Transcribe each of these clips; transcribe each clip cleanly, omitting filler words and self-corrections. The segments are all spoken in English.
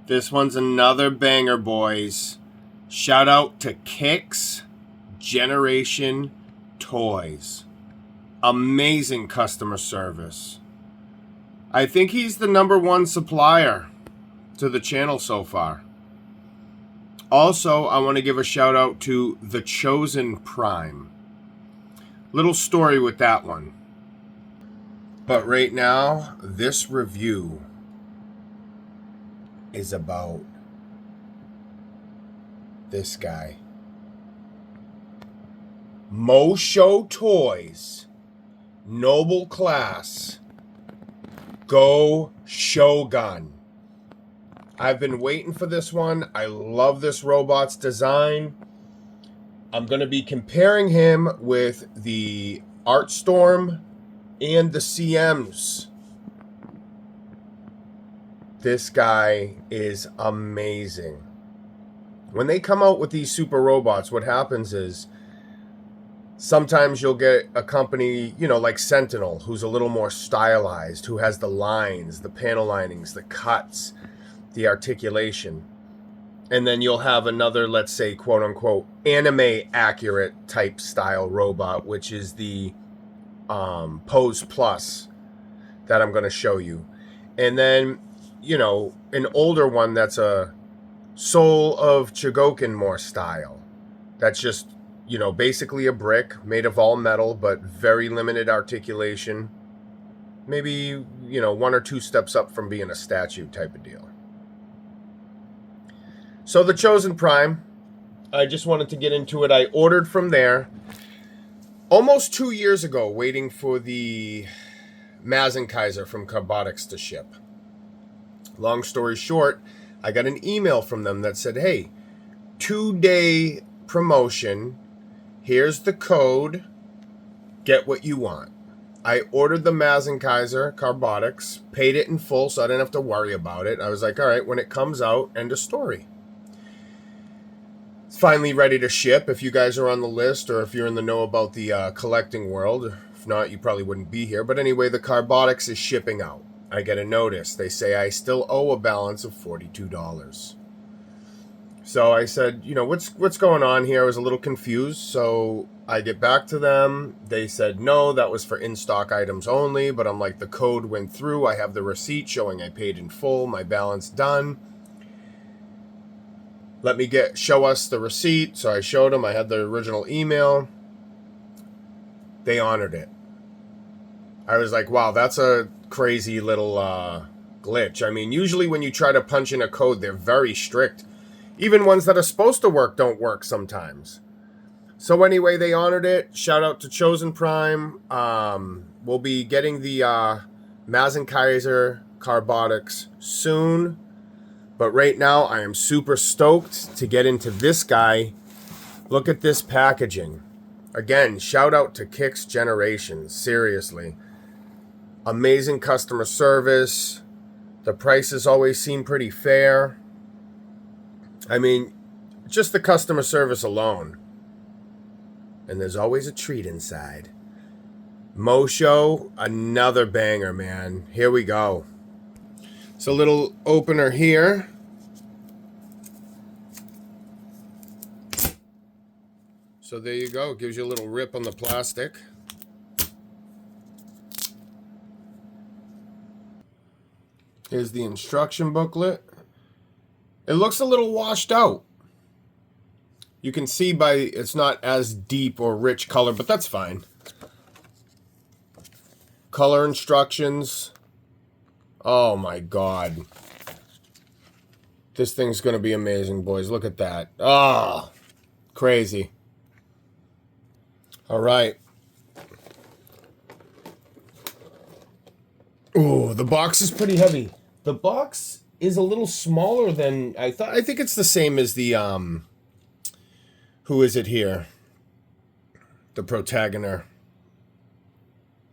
This one's another banger, boys. Shout out to Kicks Generation Toys. Amazing customer service. I think he's the #1 supplier to the channel so far. Also, I want to give a shout out to The Chosen Prime. Little story with that one. But right now, this review is about this guy. Moshow Toys. Noble Class. Goshogun. I've been waiting for this one. I love this robot's design. I'm going to be comparing him with the Artstorm and the CMs. This guy is amazing. When they come out with these super robots, what happens is sometimes you'll get a company, like Sentinel, who's a little more stylized, who has the lines, the panel linings, the cuts, the articulation. And then you'll have another, let's say, quote unquote, anime accurate type style robot, which is the Pose Plus that I'm going to show you. And then, an older one that's a Soul of Chogokin more style. That's just, basically a brick made of all metal, but very limited articulation. Maybe, 1 or 2 steps up from being a statue type of deal. So the Chosen Prime, I just wanted to get into it. I ordered from there almost 2 years ago, waiting for the Mazenkaiser from Carbotics to ship. Long story short, I got an email from them that said, hey, 2-day promotion. Here's the code. Get what you want. I ordered the Mazenkaiser Carbotics, paid it in full so I didn't have to worry about it. I was like, all right, when it comes out, end of story. It's finally ready to ship. If you guys are on the list or if you're in the know about the collecting world, if not, you probably wouldn't be here. But anyway, the Carbotics is shipping out. I get a notice. They say I still owe a balance of $42. So I said, what's going on here? I was a little confused. So I get back to them. They said, no, that was for in-stock items only. But I'm like, the code went through. I have the receipt showing I paid in full. My balance done. Let me show us the receipt. So I showed them. I had the original email. They honored it. I was like, wow, that's a crazy little glitch. I mean, usually when you try to punch in a code, they're very strict. Even ones that are supposed to work don't work sometimes. So anyway, they honored it. Shout out to Chosen Prime. We'll be getting the Mazenkaiser Carbotics soon. But right now, I am super stoked to get into this guy. Look at this packaging. Again, shout out to Kicks Generation. Seriously. Amazing customer service. The prices always seem pretty fair. I mean, just the customer service alone. And there's always a treat inside. Moshow, another banger, man. Here we go. It's a little opener here. So there you go. It gives you a little rip on the plastic. Here's the instruction booklet. It looks a little washed out. You can see it's not as deep or rich color, but that's fine. Color instructions. Oh my God. This thing's going to be amazing, boys. Look at that. Oh, crazy. All right. Ooh, the box is pretty heavy. The box is a little smaller than I thought. I think it's the same as the, who is it here? The protagonist,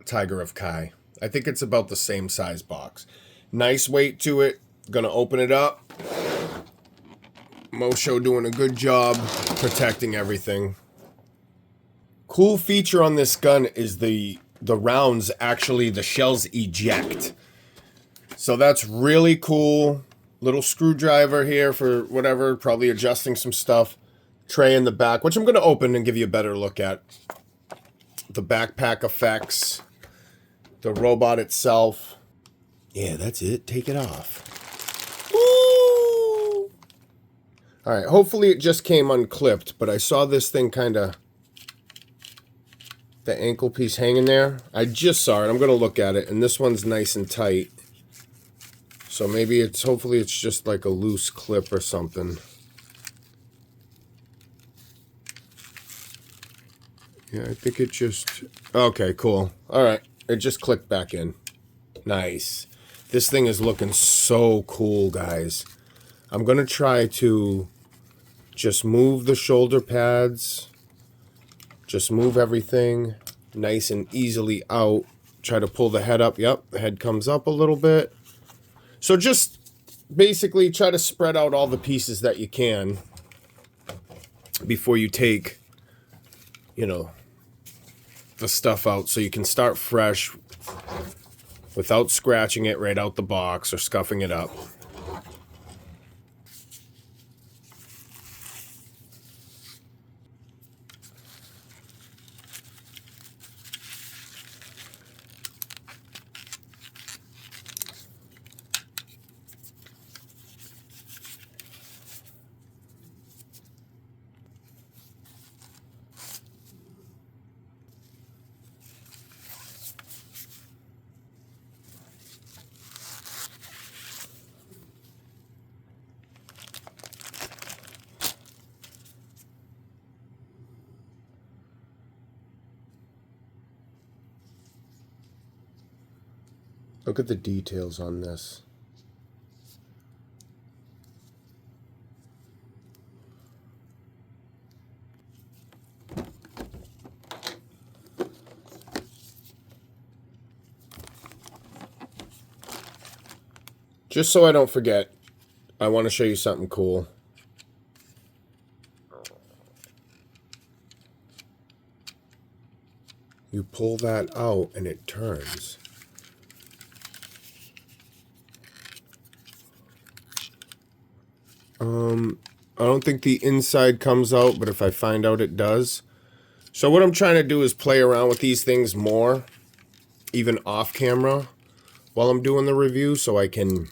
Tiger of Kai. I think it's about the same size box. Nice weight to it. Gonna open it up. Moshow doing a good job protecting everything. Cool feature on this gun is the rounds, actually the shells eject. So that's really cool. Little screwdriver here for whatever, probably adjusting some stuff. Tray in the back, which I'm going to open and give you a better look at. The backpack effects. The robot itself. Yeah, that's it. Take it off. Woo! Alright, hopefully it just came unclipped, but I saw this thing kind of... the ankle piece hanging there. I just saw it. I'm going to look at it, and this one's nice and tight. So maybe it's... hopefully it's just like a loose clip or something. Yeah, I think it just... okay, cool. Alright, it just clicked back in. Nice. This thing is looking so cool, guys. I'm going to try to just move the shoulder pads. Just move everything nice and easily out. Try to pull the head up. Yep, the head comes up a little bit. So just basically try to spread out all the pieces that you can before you take, you know, the stuff out, so you can start fresh without scratching it right out the box or scuffing it up. Look at the details on this. Just so I don't forget, I want to show you something cool. You pull that out and it turns. I don't think the inside comes out, but if I find out it does. So what I'm trying to do is play around with these things more, even off camera, while I'm doing the review, so I can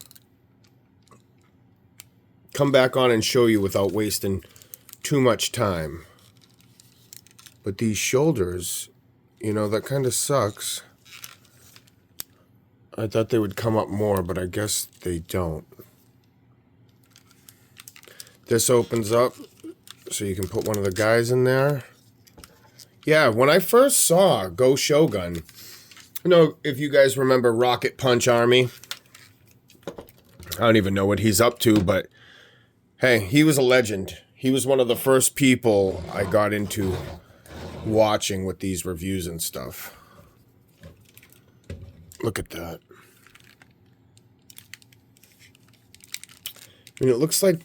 come back on and show you without wasting too much time. But these shoulders, you know, that kind of sucks. I thought they would come up more, but I guess they don't. This opens up, so you can put one of the guys in there. Yeah, when I first saw Goshogun, you know, if you guys remember Rocket Punch Army, I don't even know what he's up to, but hey, he was a legend. He was one of the first people I got into watching with these reviews and stuff. Look at that. I mean, it looks like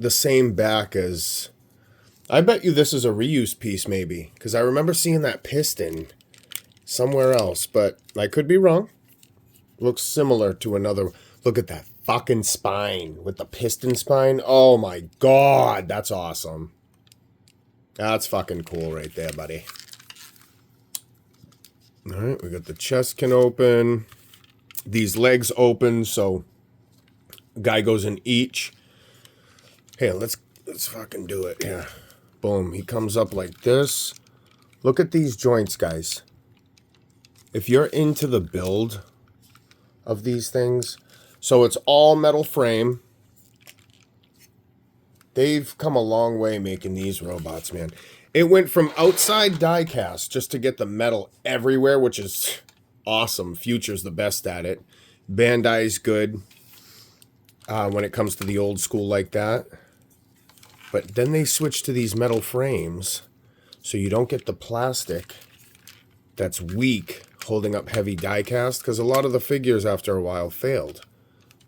the same back as... I bet you this is a reuse piece, maybe. Because I remember seeing that piston somewhere else. But I could be wrong. Looks similar to another... Look at that fucking spine with the piston spine. Oh my god, that's awesome. That's fucking cool right there, buddy. Alright, we got the chest can open. These legs open, so... guy goes in each. Hey, let's fucking do it. Yeah. Boom. He comes up like this. Look at these joints, guys. If you're into the build of these things, so it's all metal frame. They've come a long way making these robots, man. It went from outside die cast just to get the metal everywhere, which is awesome. Future's the best at it. Bandai's good when it comes to the old school like that. But then they switched to these metal frames, so you don't get the plastic that's weak holding up heavy die cast, because a lot of the figures after a while failed.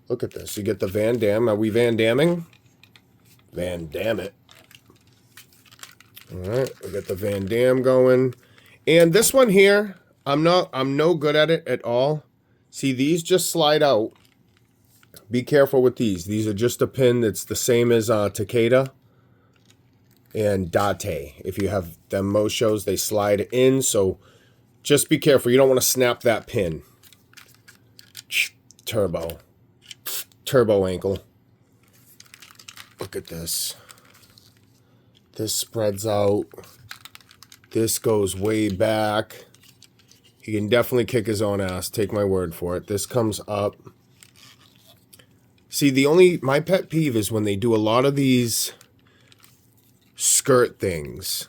Look at this. You get the Van Damme. Are we Van Damming? Van Damme it. Alright, we got the Van Damme going. And this one here, I'm no good at it at all. See, these just slide out. Be careful with these. These are just a pin that's the same as Takeda and Date. If you have them Moshows, they slide in, so just be careful. You don't want to snap that pin. Turbo ankle. Look at this. This spreads out. This goes way back. He can definitely kick his own ass. Take my word for it. This comes up. See, my pet peeve is when they do a lot of these skirt things.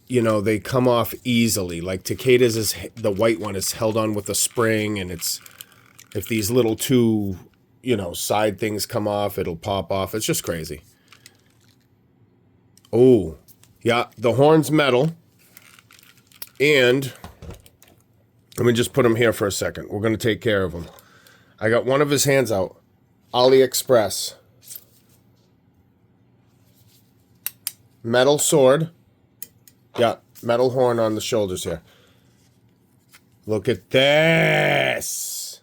You know, they come off easily. Like Takeda's the white one is held on with a spring, and it's, if these little two, you know, side things come off, it'll pop off. It's just crazy. Oh, yeah, the horn's metal. And let me just put him here for a second. We're going to take care of him. I got one of his hands out. AliExpress. Metal sword. Yeah, metal horn on the shoulders here. Look at this.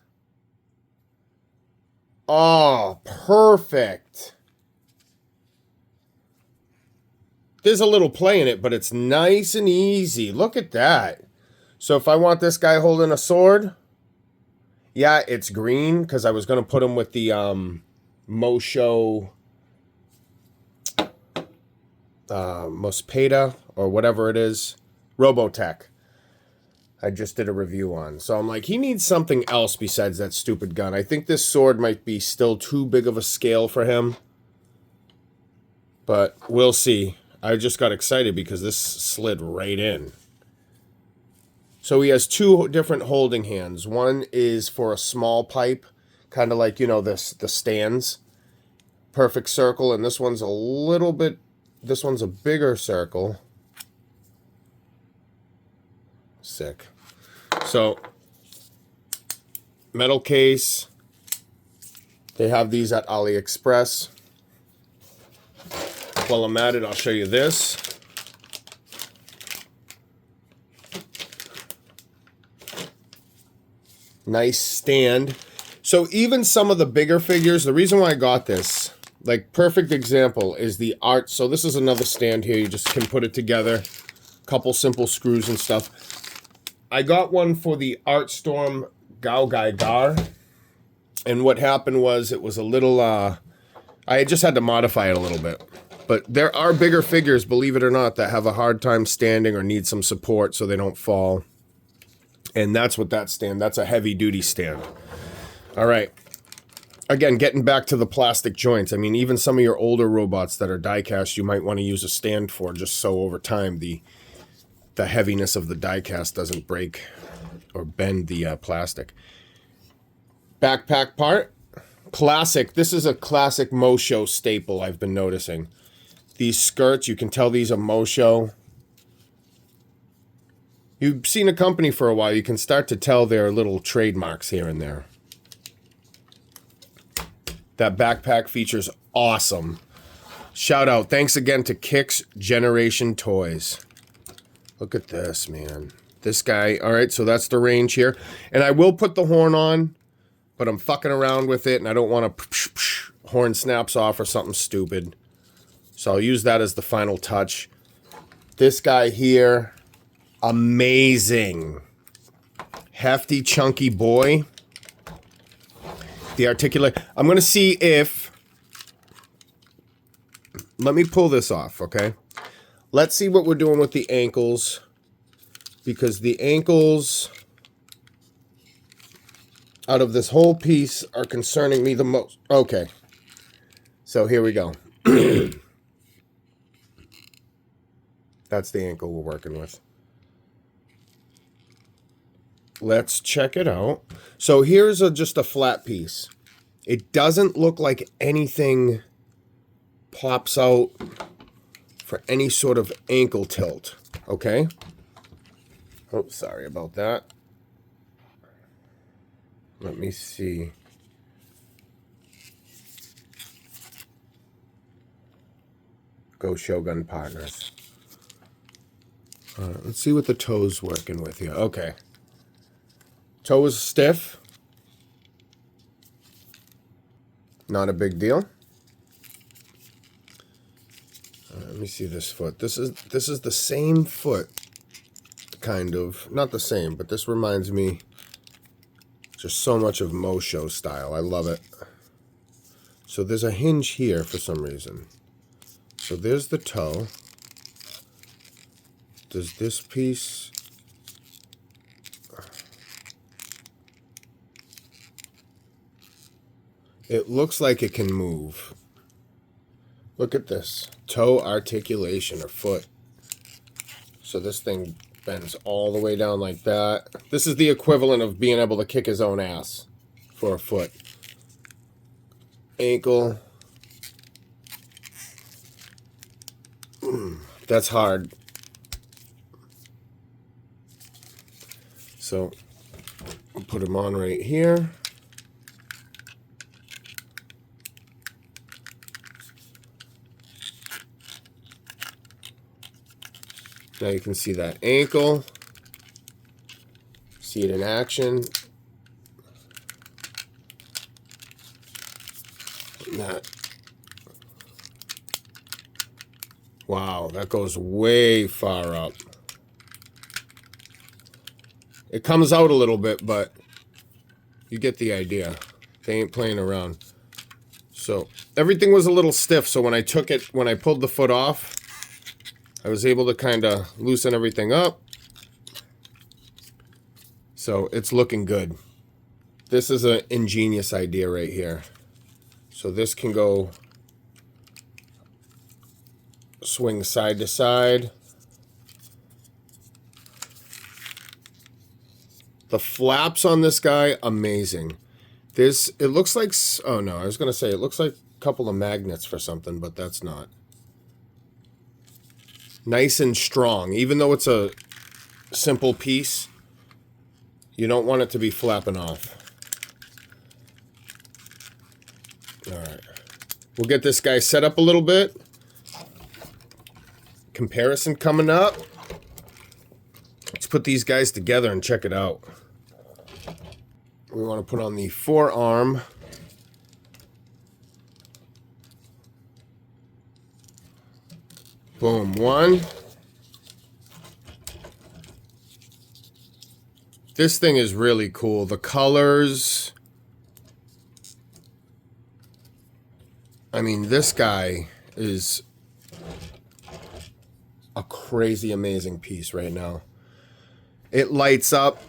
Oh, perfect. There's a little play in it, but it's nice and easy. Look at that. So if I want this guy holding a sword, yeah, it's green because I was going to put him with the Moshowgun. Mospeda or whatever it is, Robotech. I just did a review on. So I'm like, he needs something else besides that stupid gun. I think this sword might be still too big of a scale for him. But we'll see. I just got excited because this slid right in. So he has two different holding hands. One is for a small pipe, kind of like, you know, the stands. Perfect circle. And this one's a little bit... This one's a bigger circle. Sick. So, metal case. They have these at AliExpress. While I'm at it, I'll show you this. Nice stand. So even some of the bigger figures, the reason why I got this, like perfect example is the art. So this is another stand here. You just can put it together. Couple simple screws and stuff. I got one for the Art Storm Gao Gai Gar. And what happened was it was a little, I just had to modify it a little bit. But there are bigger figures, believe it or not, that have a hard time standing or need some support so they don't fall. And that's what that stand, that's a heavy duty stand. All right. Again, getting back to the plastic joints. I mean, even some of your older robots that are die cast, you might want to use a stand for, just so over time the heaviness of the die cast doesn't break or bend the plastic. Backpack part. Classic. This is a classic Moshow staple I've been noticing. These skirts, you can tell these are Moshow. You've seen a company for a while, you can start to tell their little trademarks here and there. That backpack feature's awesome. Shout out. Thanks again to Kicks Generation Toys. Look at this, man. This guy. All right, so that's the range here. And I will put the horn on, but I'm fucking around with it, and I don't want to horn snaps off or something stupid. So I'll use that as the final touch. This guy here, amazing. Hefty, chunky boy. The Articulate. I'm going to see if... Let me pull this off, okay? Let's see what we're doing with the ankles. Because the ankles... out of this whole piece are concerning me the most. Okay. So here we go. That's the ankle we're working with. Let's check it out. So here's just a flat piece. It doesn't look like anything pops out for any sort of ankle tilt. Okay? Oh, sorry about that. Let me see. Goshogun partners. Let's see what the toe's working with here. Okay. Toe is stiff. Not a big deal. Let me see this foot. This is the same foot, kind of. Not the same, but this reminds me just so much of Moshow style. I love it. So there's a hinge here for some reason. So there's the toe. Does this piece... It looks like it can move. Look at this. Toe articulation, or foot. So this thing bends all the way down like that. This is the equivalent of being able to kick his own ass for a foot. Ankle. That's hard. So I'll put him on right here. Now you can see that ankle. See it in action. That. Wow, that goes way far up. It comes out a little bit, but you get the idea. They ain't playing around. So everything was a little stiff, so when I pulled the foot off, I was able to kind of loosen everything up. So it's looking good. This is an ingenious idea right here. So this can go swing side to side. The flaps on this guy, amazing. It looks like, oh no, I was going to say it looks like a couple of magnets for something, but that's not. Nice and strong. Even though it's a simple piece, you don't want it to be flapping off. Alright. We'll get this guy set up a little bit. Comparison coming up. Let's put these guys together and check it out. We want to put on the forearm. Boom, one. This thing is really cool. The colors. I mean, this guy is a crazy amazing piece right now. It lights up.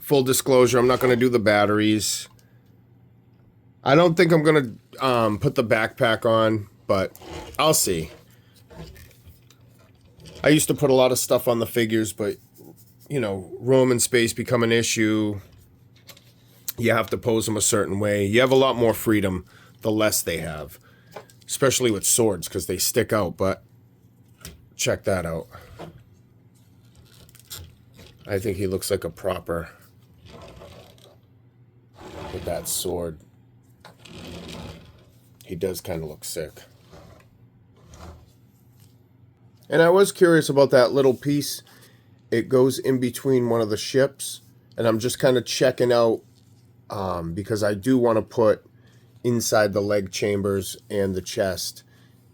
Full disclosure, I'm not going to do the batteries. I don't think I'm going to put the backpack on, but I'll see. I used to put a lot of stuff on the figures, but, you know, room and space become an issue. You have to pose them a certain way. You have a lot more freedom the less they have, especially with swords because they stick out, but check that out. I think he looks like a proper with that sword. He does kind of look sick. And I was curious about that little piece. It goes in between one of the ships, and I'm just kind of checking out because I do want to put inside the leg chambers and the chest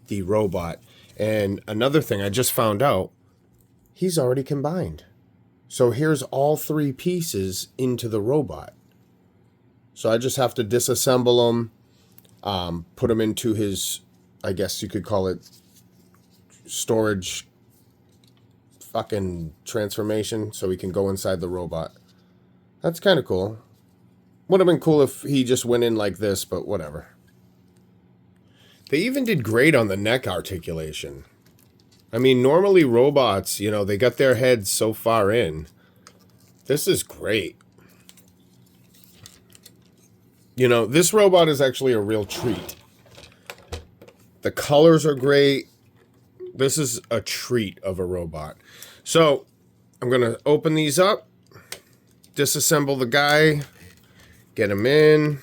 the robot. And another thing I just found out, he's already combined. So here's all three pieces into the robot. So I just have to disassemble them, put them into his, I guess you could call it, storage fucking transformation so he can go inside the robot. That's kind of cool. Would have been cool if he just went in like this, but whatever. They even did great on the neck articulation. I mean, normally robots, you know, they got their heads so far in. This is great. You know, this robot is actually a real treat. The colors are great. This is a treat of a robot. So, I'm going to open these up, disassemble the guy, get him in,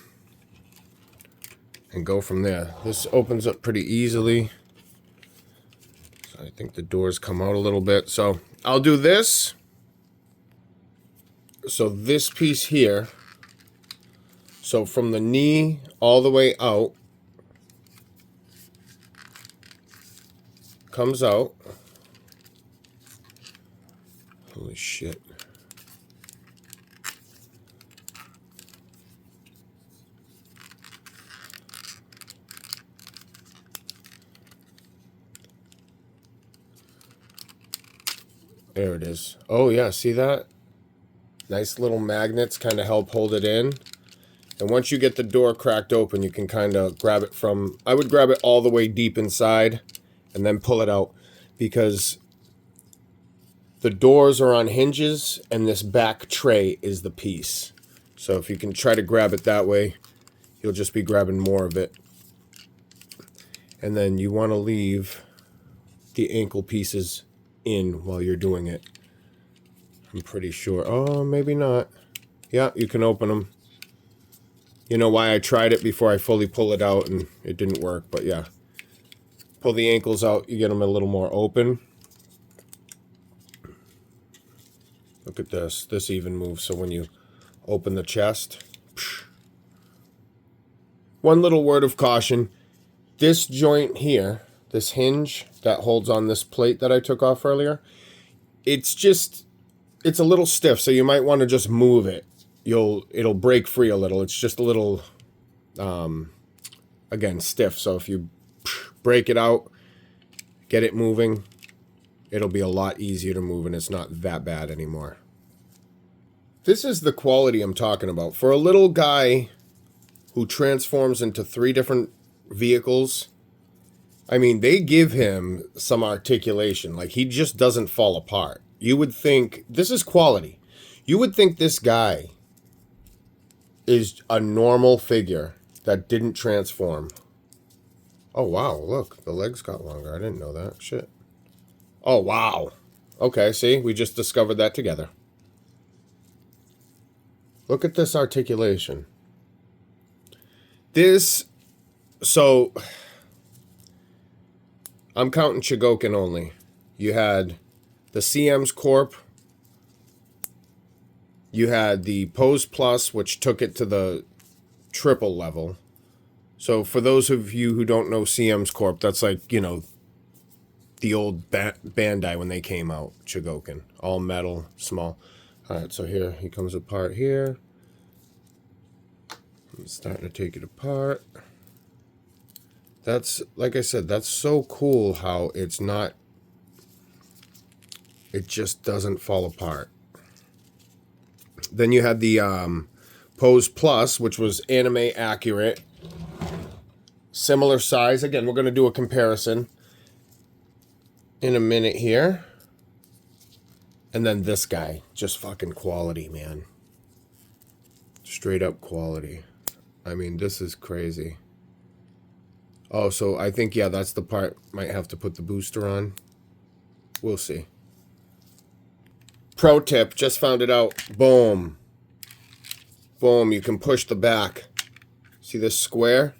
and go from there. This opens up pretty easily. So I think the doors come out a little bit. So, I'll do this. So, this piece here. So from the knee all the way out, comes out. Holy shit. There it is. Oh yeah, see that? Nice little magnets kind of help hold it in. And once you get the door cracked open, you can kind of grab it from... I would grab it all the way deep inside and then pull it out, because the doors are on hinges and this back tray is the piece. So if you can try to grab it that way, you'll just be grabbing more of it. And then you want to leave the ankle pieces in while you're doing it. I'm pretty sure. Oh, maybe not. Yeah, you can open them. You know why I tried it before I fully pull it out and it didn't work, but yeah. Pull the ankles out, you get them a little more open. Look at this. This even moves, so when you open the chest. Psh. One little word of caution. This joint here, this hinge that holds on this plate that I took off earlier, it's a little stiff, so you might want to just move it. It'll break free a little. It's just a little, again, stiff. So if you break it out, get it moving, it'll be a lot easier to move, and it's not that bad anymore. This is the quality I'm talking about. For a little guy who transforms into 3 different vehicles, I mean, they give him some articulation. Like, he just doesn't fall apart. You would think, this is quality. You would think this guy is a normal figure that didn't transform. Oh, wow, look, the legs got longer. I didn't know that. Shit. Oh, wow. Okay, see, we just discovered that together. Look at this articulation. So, I'm counting Chogokin only. You had the CM's Corp. You had the Pose Plus, which took it to the triple level. So for those of you who don't know CM's Corp, that's like, you know, the old Bandai when they came out, Chogokin. All metal, small. All right, so here, he comes apart here. I'm starting to take it apart. That's, like I said, that's so cool how it's not, it just doesn't fall apart. Then you had the Pose Plus, which was anime accurate. Similar size. Again, we're going to do a comparison in a minute here. And then this guy, just fucking quality, man. Straight up quality. I mean, this is crazy. Oh, so I think, yeah, that's the part. Might have to put the booster on. We'll see. Pro tip, just found it out. Boom. Boom, you can push the back. See this square?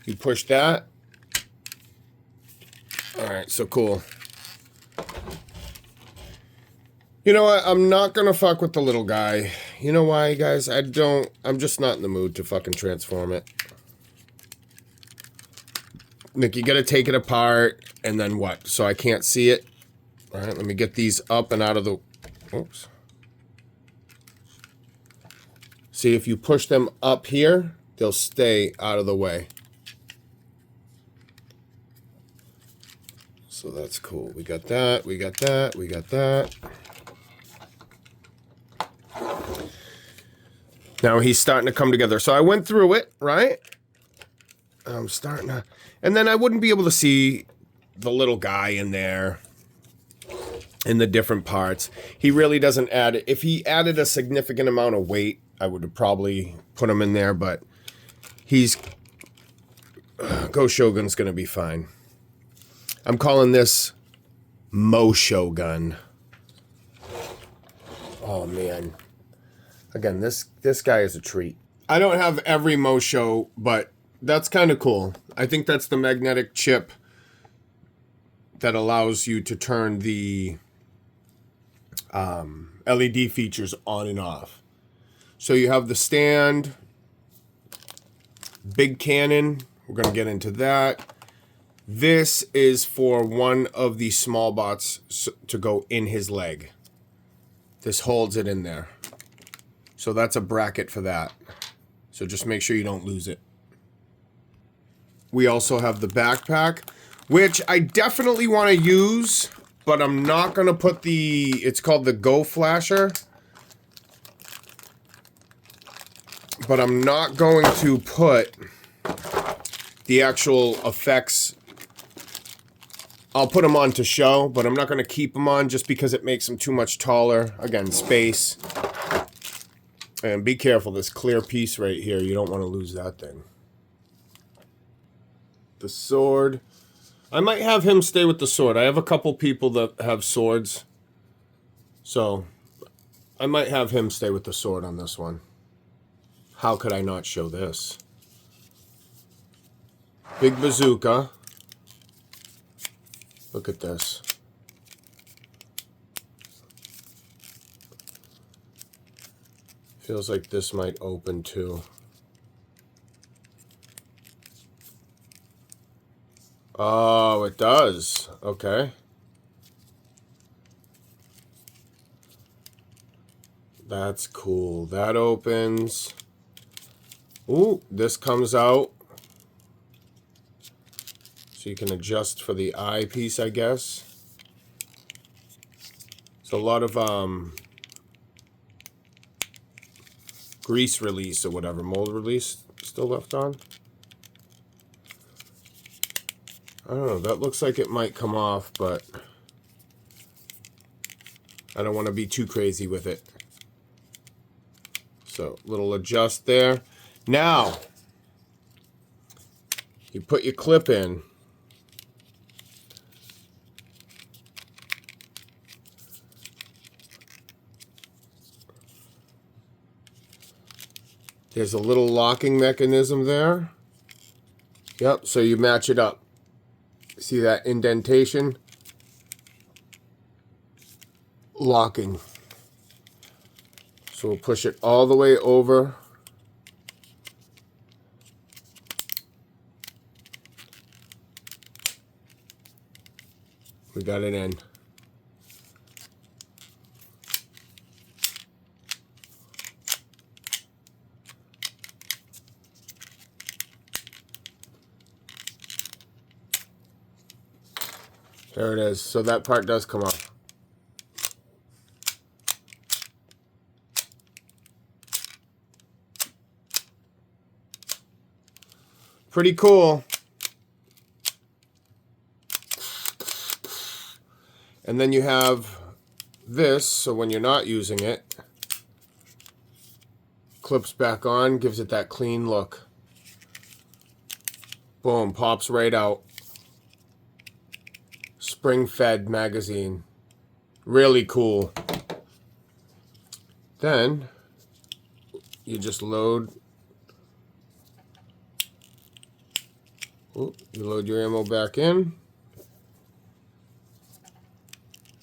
You push that. Alright, so cool. You know what? I'm not gonna fuck with the little guy. You know why, guys? I'm just not in the mood to fucking transform it. Nick, you gotta take it apart, and then what? So I can't see it. Alright, let me get these up and out of the... Oops. See, if you push them up here, they'll stay out of the way. So that's cool. We got that, we got that, we got that. Now he's starting to come together. So I went through it, right? I'm starting to... And then I wouldn't be able to see the little guy in there in the different parts. He really doesn't add it. If he added a significant amount of weight, I would have probably put him in there, but he's... Goshogun's going to be fine. I'm calling this Moshowgun. Oh, man. Again, this guy is a treat. I don't have every Moshow, but that's kind of cool. I think that's the magnetic chip that allows you to turn the LED features on and off. So you have the stand, Big cannon, we're going to get into that. This is for one of the small bots to go in his leg. This holds it in there. So that's a bracket for that. So just make sure you don't lose it. We also have the backpack, which I definitely want to use, but I'm not going to put the, it's called the Go Flasher. But I'm not going to put the actual effects. I'll put them on to show, but I'm not going to keep them on just because it makes them too much taller. Again, space. And be careful, this clear piece right here, you don't want to lose that thing. The sword. I might have him stay with the sword. I have a couple people that have swords. So, I might have him stay with the sword on this one. How could I not show this? Big bazooka. Look at this. Feels like this might open too. Oh, it does. Okay. That's cool. That opens. Ooh, this comes out. So you can adjust for the eyepiece, I guess. So a lot of grease release or whatever, mold release still left on. I don't know, that looks like it might come off, but I don't want to be too crazy with it. So, little adjust there. Now, you put your clip in. There's a little locking mechanism there. Yep, so you match it up. See that indentation? Locking. So we'll push it all the way over. We got it in. There it is. So that part does come off. Pretty cool. And then you have this, so when you're not using it, clips back on, gives it that clean look. Boom, pops right out. Spring-fed magazine. Really cool. Then, you just load. You load your ammo back in.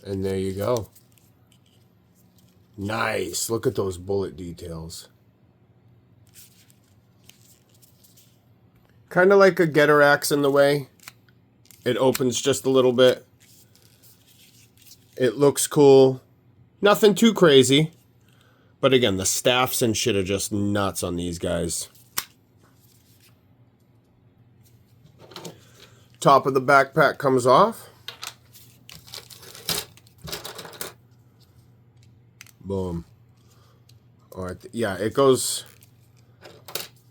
And there you go. Nice. Look at those bullet details. Kind of like a getter axe in the way. It opens just a little bit. It looks cool. Nothing too crazy. But again, the staffs and shit are just nuts on these guys. Top of the backpack comes off. Boom. All right, yeah, it goes,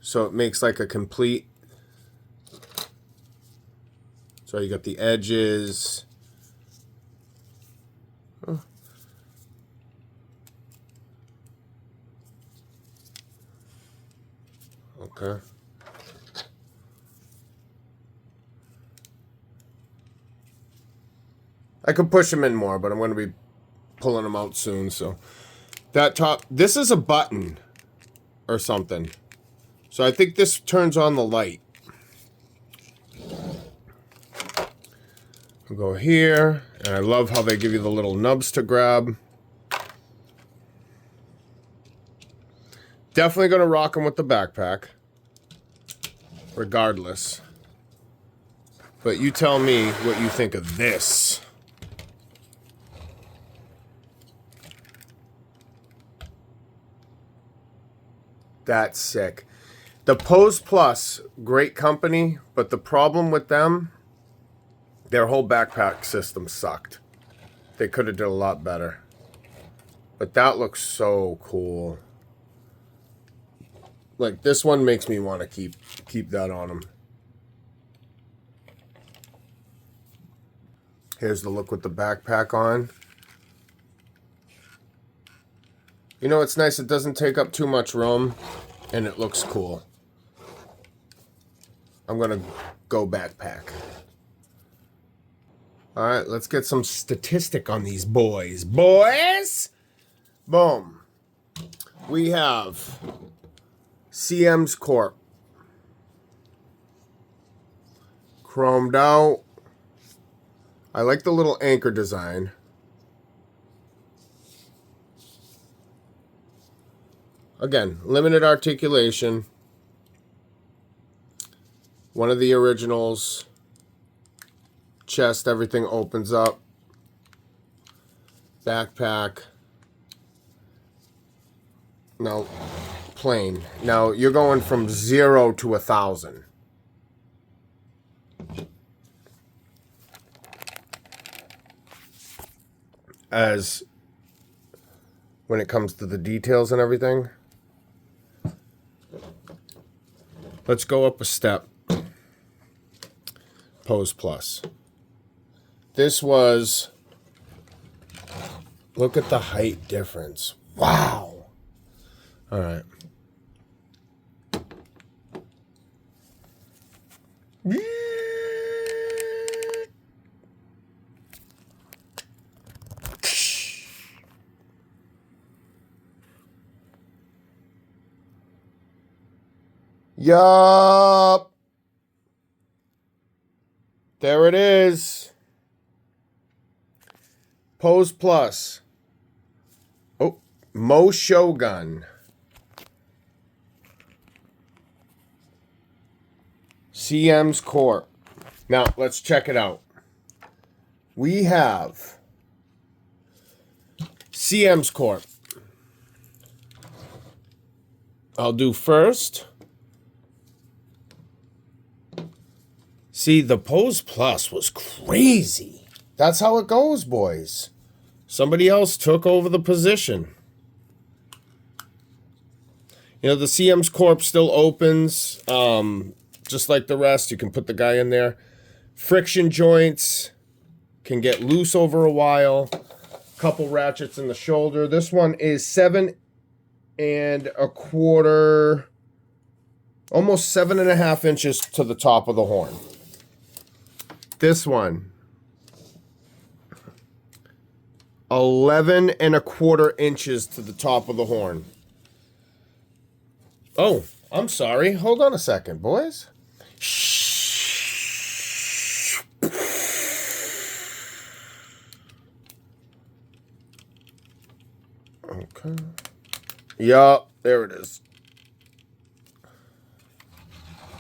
so it makes like a complete, so you got the edges. Oh. Okay. I could push them in more, but I'm going to be pulling them out soon, so. That top, this is a button or something. So I think this turns on the light. I'll go here, and I love how they give you the little nubs to grab. Definitely going to rock them with the backpack. regardless. But you tell me what you think of this. That's sick. The Pose Plus, great company, but the problem with them, their whole backpack system sucked. They could have done a lot better. But that looks so cool. Like, this one makes me want to keep that on them. Here's the look with the backpack on. You know, it's nice. It doesn't take up too much room, and it looks cool. I'm going to go backpack. All right, let's get some statistic on these boys. Boys! Boom. We have CM's Corp. Chromed out. I like the little anchor design. Again, limited articulation. One of the originals. Chest, everything opens up. Backpack. No, plain. Now, you're going from 0 to 1,000. As when it comes to the details and everything. Let's go up a step. Pose Plus. This was, look at the height difference. Wow. All right. Yup. There it is. Pose Plus. Oh, Moshowgun. CM's Corp. Now, let's check it out. We have CM's Corp. I'll do first. See, the Pose Plus was crazy. That's how it goes, boys. Somebody else took over the position. You know, the CM's Corp still opens, just like the rest. You can put the guy in there. Friction joints can get loose over a while. Couple ratchets in the shoulder. This one is 7 1/4, almost 7.5 inches to the top of the horn. This one, 11 1/4 inches to the top of the horn. Oh, I'm sorry. Hold on a second, boys. Okay. Yup, there it is.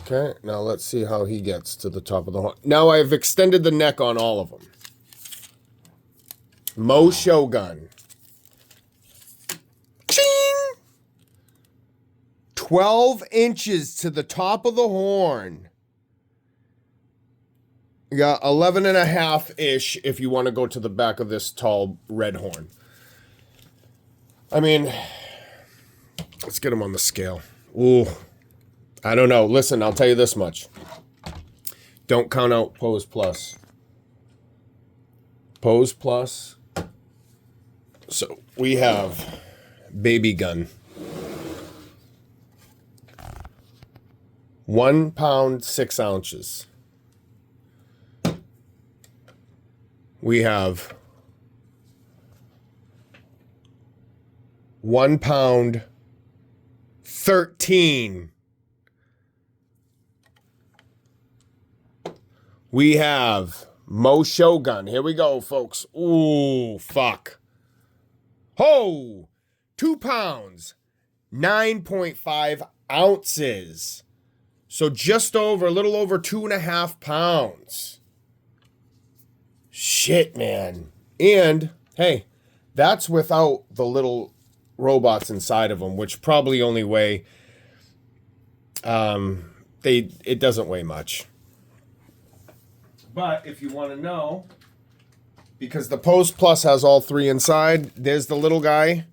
Okay, now let's see how he gets to the top of the horn. Now I've extended the neck on all of them. Moshowgun. Ching! 12 inches to the top of the horn. You got 11.5-ish if you want to go to the back of this tall red horn. I mean, let's get him on the scale. Ooh. I don't know. Listen, I'll tell you this much. Don't count out Pose Plus. Pose Plus. So we have Baby Gun. 1 pound, 6 ounces. We have 1 pound, 13. We have Moshowgun. Here we go, folks. Ooh, fuck. Ho! 2 pounds, 9.5 ounces. So just over, a little over 2.5 pounds. Shit, man. And, hey, that's without the little robots inside of them, which probably only weigh, it doesn't weigh much. But if you want to know, because the Post Plus has all three inside, there's the little guy.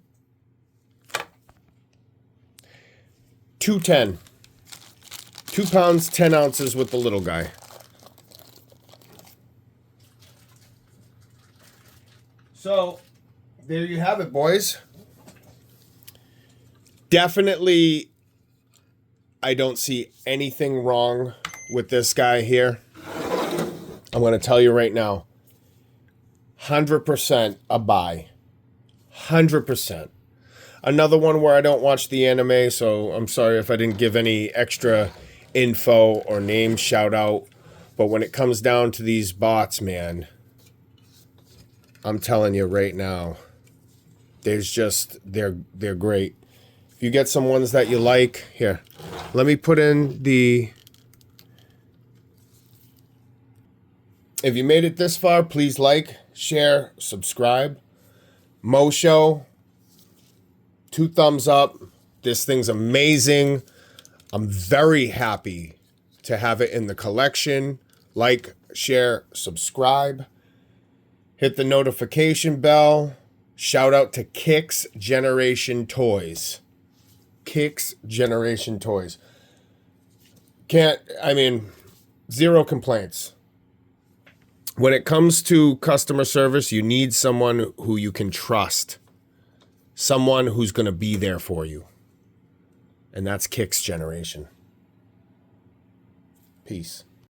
210. 2 pounds, 10 ounces with the little guy. So, there you have it, boys. Definitely, I don't see anything wrong with this guy here. I'm going to tell you right now. 100% a buy. 100%. Another one where I don't watch the anime, so I'm sorry if I didn't give any extra info or name shout out. But when it comes down to these bots, man, I'm telling you right now, there's just, they're great. If you get some ones that you like, here, let me put in the, if you made it this far, please like, share, subscribe. Moshow, 2 thumbs up. This thing's amazing. I'm very happy to have it in the collection. Like, share, subscribe. Hit the notification bell. Shout out to Kicks Generation Toys. Kicks Generation Toys. Zero complaints. When it comes to customer service, you need someone who you can trust. Someone who's going to be there for you. And that's Kicks Generation. Peace.